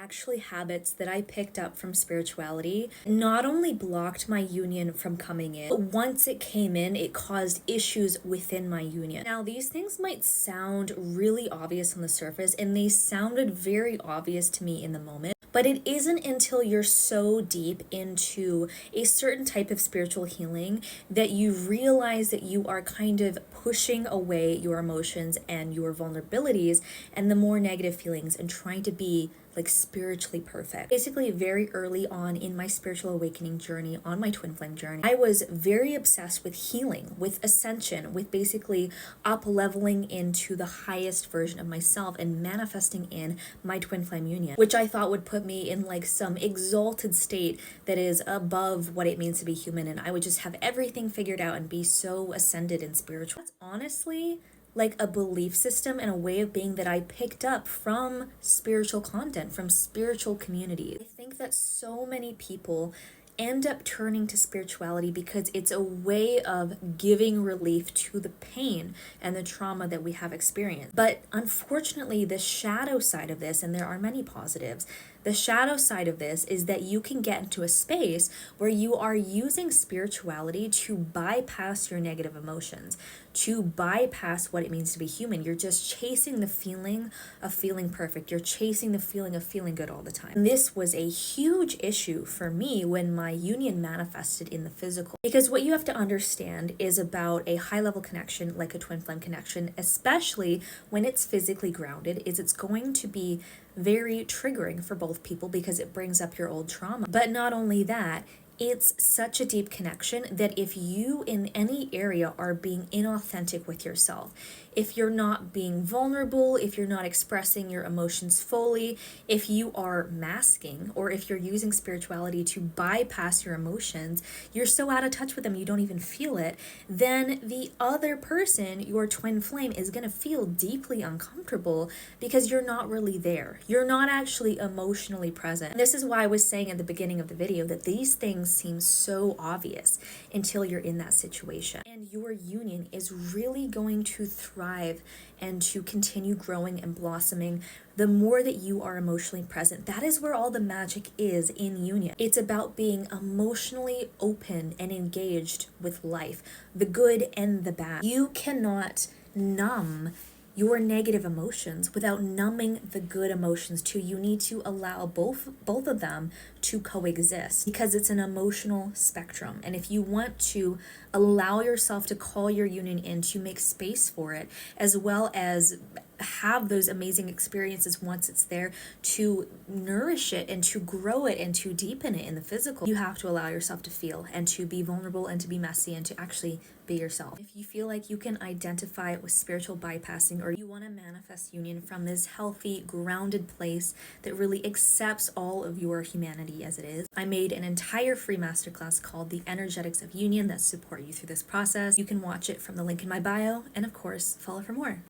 actually habits that I picked up from spirituality not only blocked my union from coming in, but once it came in, it caused issues within my union. Now, these things might sound really obvious on the surface, and they sounded very obvious to me in the moment. But it isn't until you're so deep into a certain type of spiritual healing that you realize that you are kind of pushing away your emotions and your vulnerabilities and the more negative feelings and trying to be like spiritually perfect. Basically, very early on in my spiritual awakening journey, on my twin flame journey, I was very obsessed with healing, with ascension, with basically up leveling into the highest version of myself and manifesting in my twin flame union, which I thought would put me in like some exalted state that is above what it means to be human, and I would just have everything figured out and be so ascended and spiritual. That's honestly like a belief system and a way of being that I picked up from spiritual content, from spiritual communities. I think that so many people end up turning to spirituality because it's a way of giving relief to the pain and the trauma that we have experienced. But unfortunately, the shadow side of this, and there are many positives, the shadow side of this is that you can get into a space where you are using spirituality to bypass your negative emotions, to bypass what it means to be human. You're just chasing the feeling of feeling perfect. You're chasing the feeling of feeling good all the time. And this was a huge issue for me when my union manifested in the physical. Because what you have to understand is about a high level connection, like a twin flame connection, especially when it's physically grounded, is it's going to be very triggering for both people because it brings up your old trauma. But not only that, it's such a deep connection that if you in any area are being inauthentic with yourself, if you're not being vulnerable, if you're not expressing your emotions fully, if you are masking, or if you're using spirituality to bypass your emotions, you're so out of touch with them you don't even feel it, then the other person, your twin flame, is going to feel deeply uncomfortable because you're not really there. You're not actually emotionally present. And this is why I was saying at the beginning of the video that these things seem so obvious until you're in that situation. And your union is really going to thrive and to continue growing and blossoming the more that you are emotionally present. That is where all the magic is in union. It's about being emotionally open and engaged with life, the good and the bad. You cannot numb your negative emotions without numbing the good emotions too. You need to allow both of them to coexist because it's an emotional spectrum. And if you want to allow yourself to call your union in, to make space for it, as well as have those amazing experiences once it's there, to nourish it and to grow it and to deepen it in the physical, you have to allow yourself to feel and to be vulnerable and to be messy and to actually be yourself. If you feel like you can identify with spiritual bypassing, or you want to manifest union from this healthy, grounded place that really accepts all of your humanity as it is, I made an entire free masterclass called The Energetics of Union that support you through this process. You can watch it from the link in my bio, and of course, follow for more.